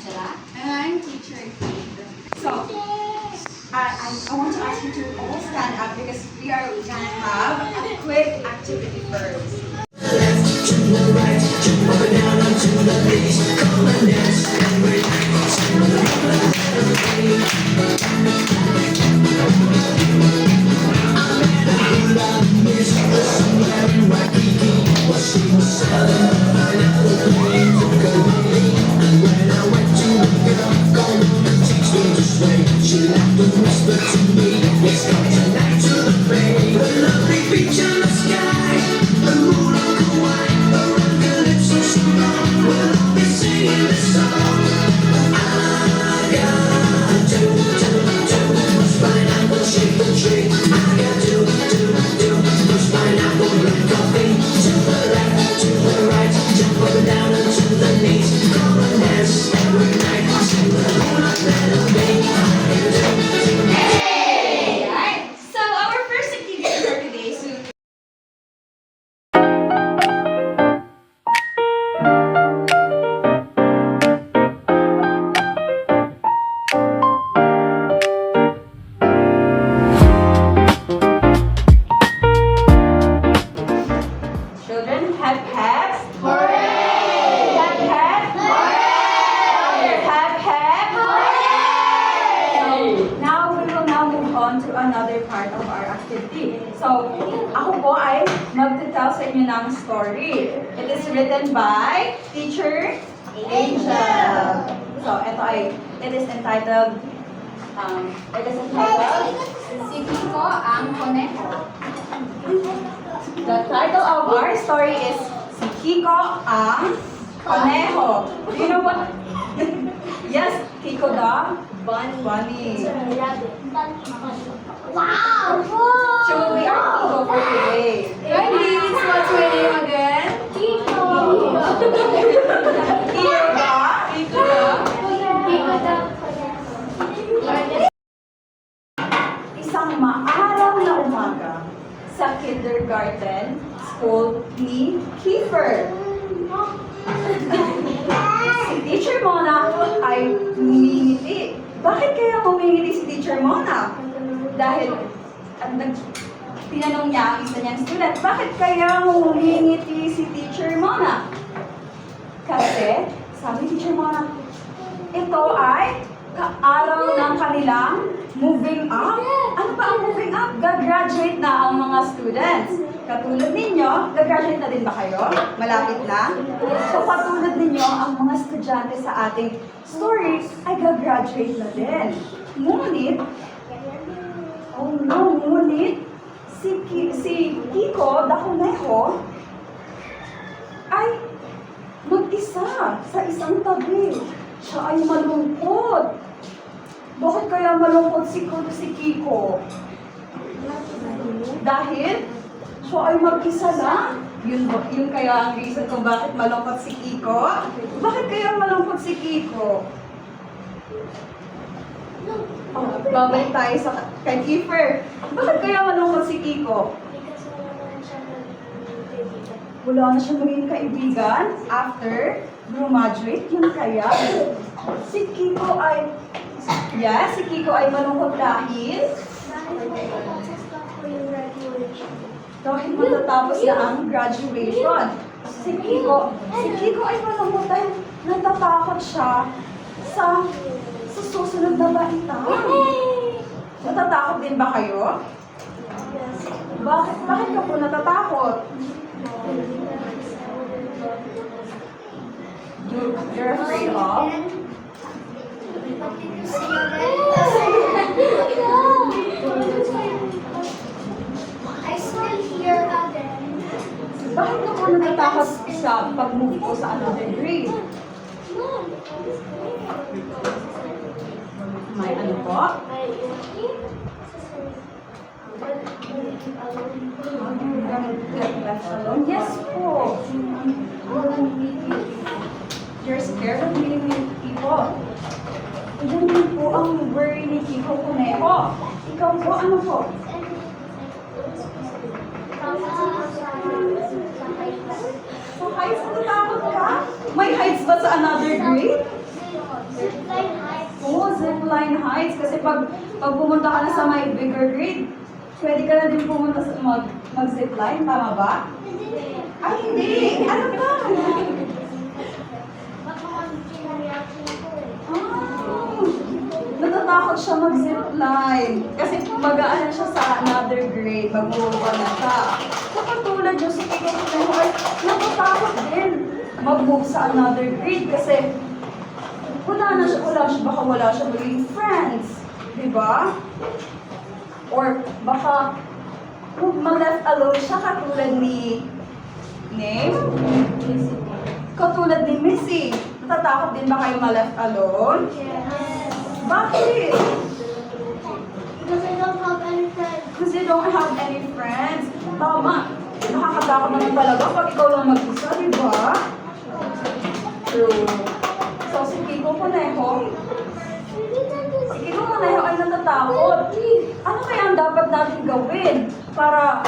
Angela. And I'm teacher Kate. So, I want to ask you to all stand up because we are going to have a quick activity first. Alright, so our first activity for today is to children have hats. Hooray! Have hats. Hooray! Have hats. Hooray! Now we will now move on to another part of our activity. So, ako po ay magte-tell sa inyo ng story. It is written by Teacher Angel. So, it is entitled, Si Kiko ang koneho. the title of our story is Si Kiko ang Conejo. Do you know what? Yes, Kiko the bunny. Wow! So we are Kiko for today. Guys, what's my name again? Kiko the isang maaraw na umaga sa kindergarten school ni Kiefer. Si Teacher Mona ay humingiti. Bakit kaya humingiti si Teacher Mona? Dahil tinanong niya ang isa niyang student, bakit kaya humingiti si Teacher Mona? Kasi, sabi Teacher Mona, ito ay kaaraw ng kanilang moving up. Ano ba ang moving up? Gagraduate na ang mga students. Katulad ninyo, gagraduate na din ba kayo? Malapit na? So, katulad ninyo, ang mga estudyante sa ating story ay gagraduate na din. Ngunit, si Kiko, the Conejo, ay mag-isa sa isang tabi. Siya ay malungkot. Bakit kaya malungkot si Kiko? Dahil siya ay mag-isa lang. Yun kaya ang reason kung bakit malungkot si Kiko? Bakit kaya malungkot si Kiko? Oh, babalik tayo kay Kiefer. Bakit kaya malungkot si Kiko? Wala na siya maging kaibigan after graduate. Yun kaya si Kiko ay malungkot dahil matatapos na ang graduation. Si Kiko ay malungkot dahil natatakot siya sa susunod na balitaan. Natatakot din ba kayo? Bakit ka po natatakot? You're afraid of? I still hear again. Bakit ka po natatakot sa pag-move ko sa another grade? May ano po? Get left alone? Yes po. You're scared of meeting new people. Yan din po ang worry ni Kiko Conejo. Ikaw po, ano po? Sa heights, natatakot ka? May heights ba sa another grade? Zipline heights. Oo, zipline heights. Kasi pag pumunta ka na sa may bigger grade, pwede ka na din pumunta sa mag-zipline. Tama ba? Ay, hindi. Ano ba? Baka mag-change ang reaction ko eh. Ah, natatakot siya mag-zipline. Kasi mag-aano siya sa another grade. Mag-uwa na siya. Kapatulad yung sa Kiko Kuneho ay natatakot din mag-move sa another grade. Kasi baka wala siya maging friends. Diba? Or baka ma-left alone siya katulad ni Name? Katulad ni Missy. Natatakot din ba kayo ma-left alone? Yes. Bakit? Because I don't have any friends. Because you don't have any friends. Tama. Nakakatakot naman talaga pag ikaw lang mag-isa, di ba? True. So, si Kiko Kuneho ay natatakot. Ano kaya ang dapat natin gawin para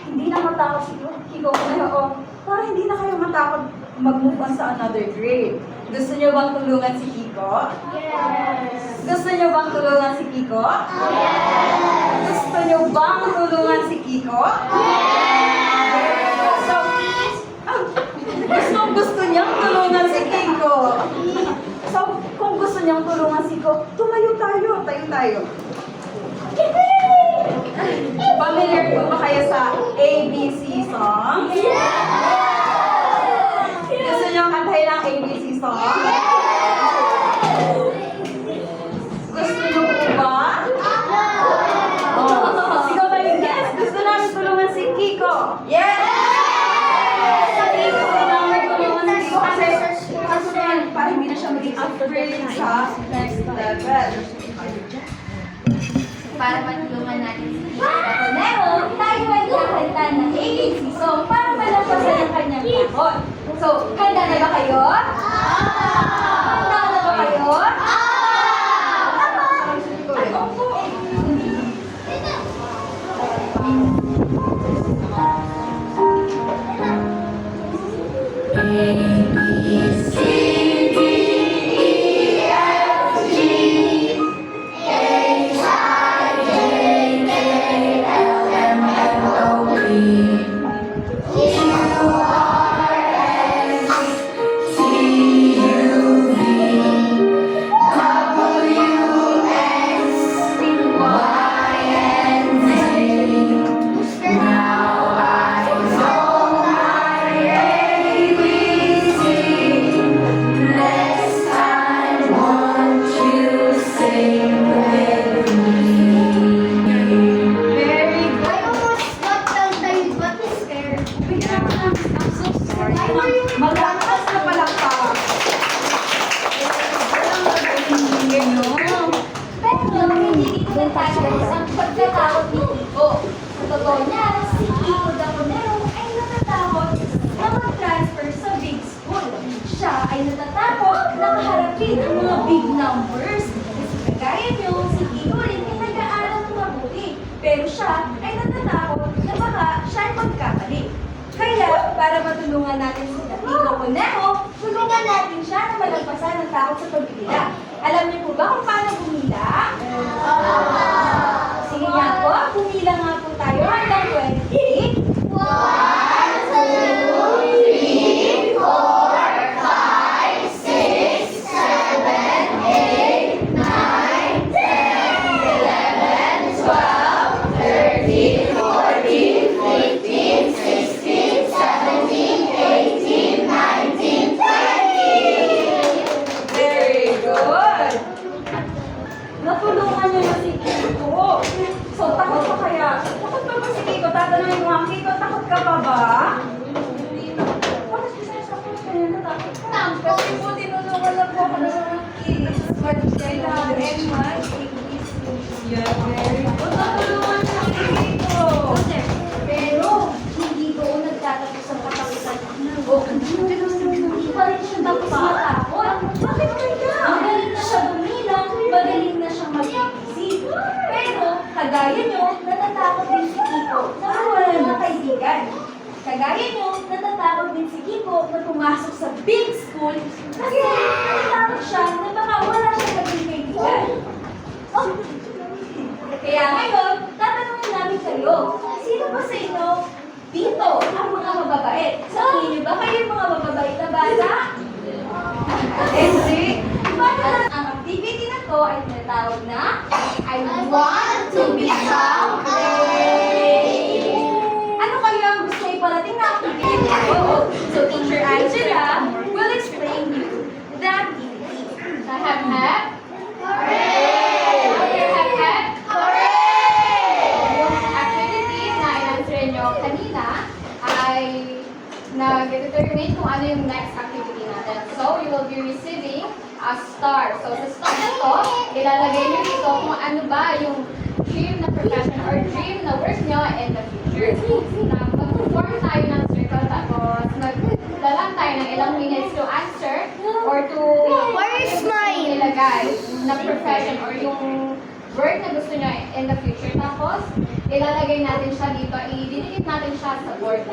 hindi na matakot si Kiko Kuneho o para hindi na kayo matakot mag-move on sa another grade? Gusto niyo bang tulungan si Kiko? Yes. Gusto niyo bang tulungan si Kiko? Yes. Gusto niyo bang tulungan si Kiko? Yes! So, gusto niyang tulungan si Kiko. So, kung gusto niyang tulungan si Kiko, tumayo tayo. Tayo. Familiar po ba kayo sa ABC songs? Gusto niyang kantahin ang ABC songs? Gusto niyo po ba? Sigaw kayo, yes! Gusto namin tulungan si Kiko. Yes! Sa Kiko ko namin tulungan si Kiko kasi para hindi na siya maging afraid sa next level. Para matulungan natin si Kiko Kuneho, tayo ay kakanta ng ABC song para malampasan ang kanyang takot. So, handa na ba kayo? Handa na ba kayo? Very good. I almost got down but scared. I'm so sorry. Malakas na palakpak. Walang magaling no? Pero hindi dito nagtatagas ang pagkatakot ni Kiko. Sa totoo niya, si Kiko Kuneho ay natatakot na mag-transfer sa big school. Siya ay natatakot na kaharapin ang mga big numbers. Kasi kagaya niyo, si Kiko rin ay nag-aaral ng mabuti. Pero siya ay natatakot na baka siya ay magkamali. Kaya, para matulungan natin si Kiko Kuneho, tulungan natin siya na malagpasan ang takot sa pagpila. Alam niyo po ba kung paano bumila? Sige nga po, bumila nga po tayo hanggang 20. 1, 2, 3, 4, 5, 6, 7, 8, 9, 10, 11, 12, 13, 14, 15, 16, 17, 18, 19, 20. Very good. Natulungan niyo na si Kiko. So, takot pa kaya? Takot pa ba si Kiko? Tatanungin mo nga, Kiko, takot ka pa ba? Bakit kasi sa akin kaya natakot ka? Kasi po, tinulungan lang po ako ng mga kids. Kailangan Yeah, very good. Natulungan niyo si Kiko. Pero, hindi doon nagtatapos ang katakutan ng hindi pa rin siya tapos matakot. Bakit kaya? Magaling na siya dumilang, magaling na siyang mag-isip. Pero, kagaya nyo, natatakot din si Kiko na wala ng kaibigan. Kagaya nyo, natatakot din si Kiko na pumasok sa big school kasi natatakot natatakot siya na baka wala siyang naging kaibigan. Oh. Kaya ngayon, tatanungin namin kayo, sino ba sa inyo dito ang mga mababait? Sa tingin niyo ba kayo yung mga mababait na bata? Hindi. Bakit ang activity na to ay tinatawag na I want to become great. Ano kaya ang gusto iparating na activity nito? So Teacher Angela will explain you the activity. Hep-hep. Hooray! Hep-hep. Yung activity na in-answer nyo kanina ay nag-determine kung ano yung next activity natin. So, you will be receiving a star. So, sa star na to, ilalagay nyo dito kung ano ba yung dream na profession or dream na work nyo in the future. Na mag-form tayo ng circle tapos maglalang tayo ng ilang minutes to answer or to ilagay na profession or yung work na gusto nyo in the future. Tapos, ilalagay natin siya dito, i-didikit natin siya sa board.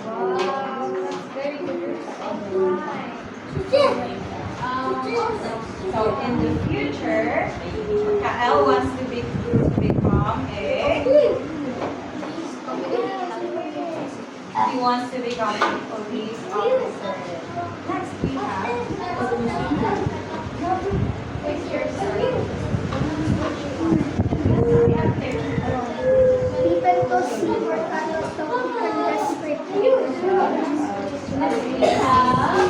Wow, that's very good. So in the future, Kael wants to become a. He wants to become a police officer. Next we have. People to see for other topic desperate. Next we have.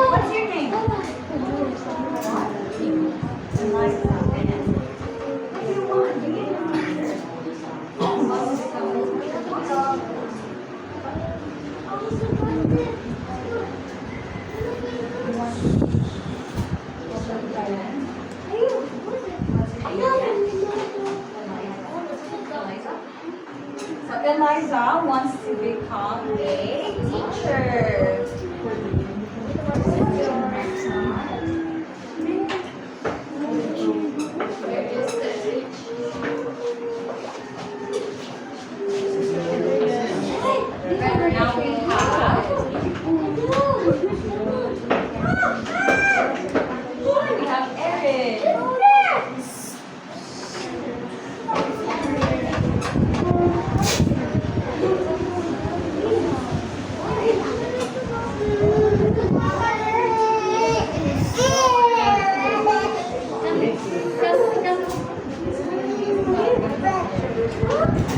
What's your name? Eliza. What do you want to be in the future? So Eliza wants to become a teacher. Now we have Erin.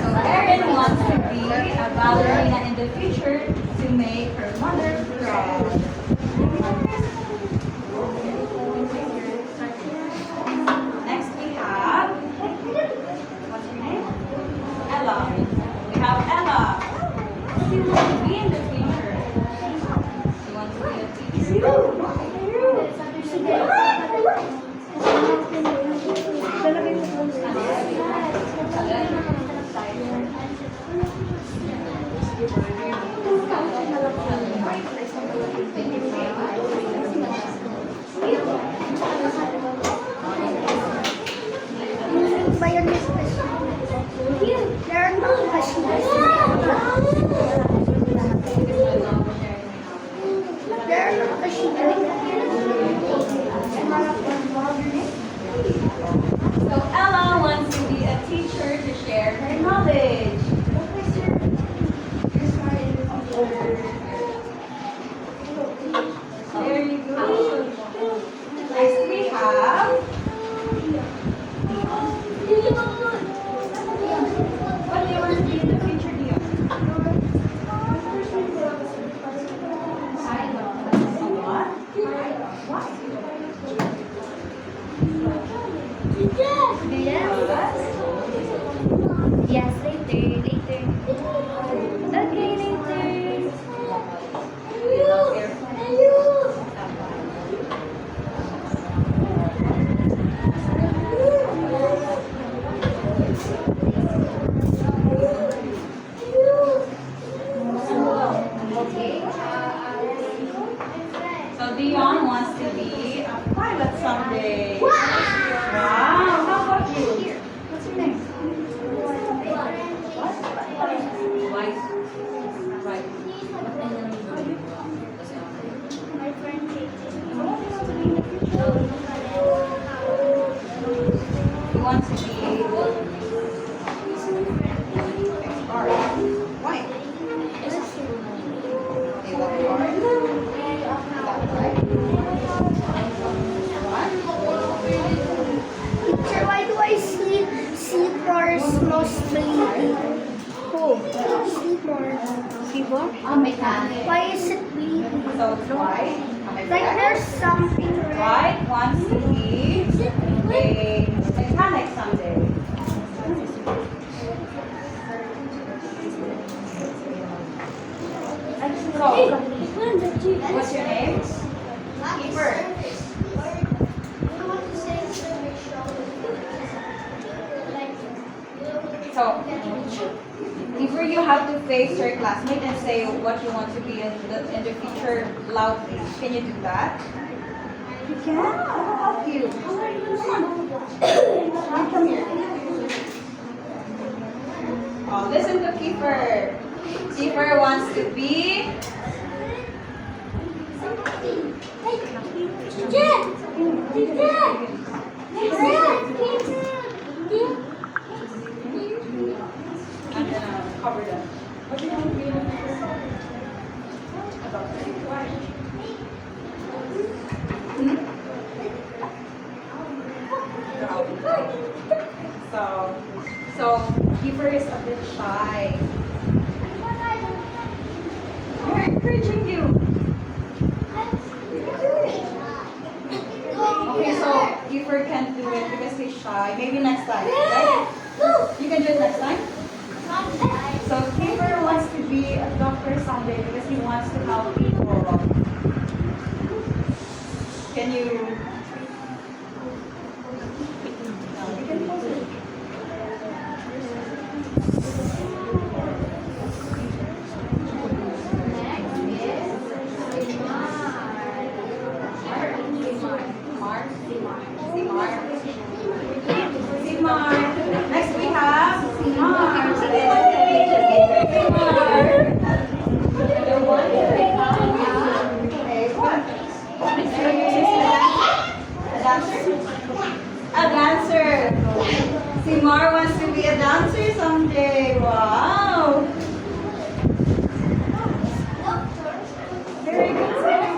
So Erin wants to be a ballerina in the future to make her mother proud. Next we have, what's her name? Ella. We have Ella. She wants to be in the future. She wants to be a teacher. There are no questions. There are no questions. So Ella wants to be a teacher to share her knowledge. There you go. Next we have. What do you want to be in the future, Dion? What? Yes, later. Okay, later. So Dion wants to be a pilot someday. Wow! How about you? What's your name? White. Right. My friend He wants to be art. White. They love art. Teacher, why do I see seahorse mostly? Who? Seahorse. Seahorse? Why is it bleeding? So white. Like there's something red. White wants to be a mechanic someday. So, what's your name? Keeper. So, Keeper, you have to face your classmate and say what you want to be in the future loudly. Can you do that? You can. I'll help you. Come on. Come here. Oh, listen to Keeper. Keeper wants to be I'm gonna cover that. What do you want to be in the future? A doctor. Why? So Kiefer is a bit shy. We're encouraging you. Okay, so Kiefer can't do it because he's shy. Maybe next time, right? You can do it next time. So Kiefer wants to be a doctor someday because he wants to help people. Can you? No, you can pause it. Simar. Next we have Simar. Simar. Okay, what? A dancer? A dancer. Simar wants to be a dancer someday. Wow. Very good, Simar.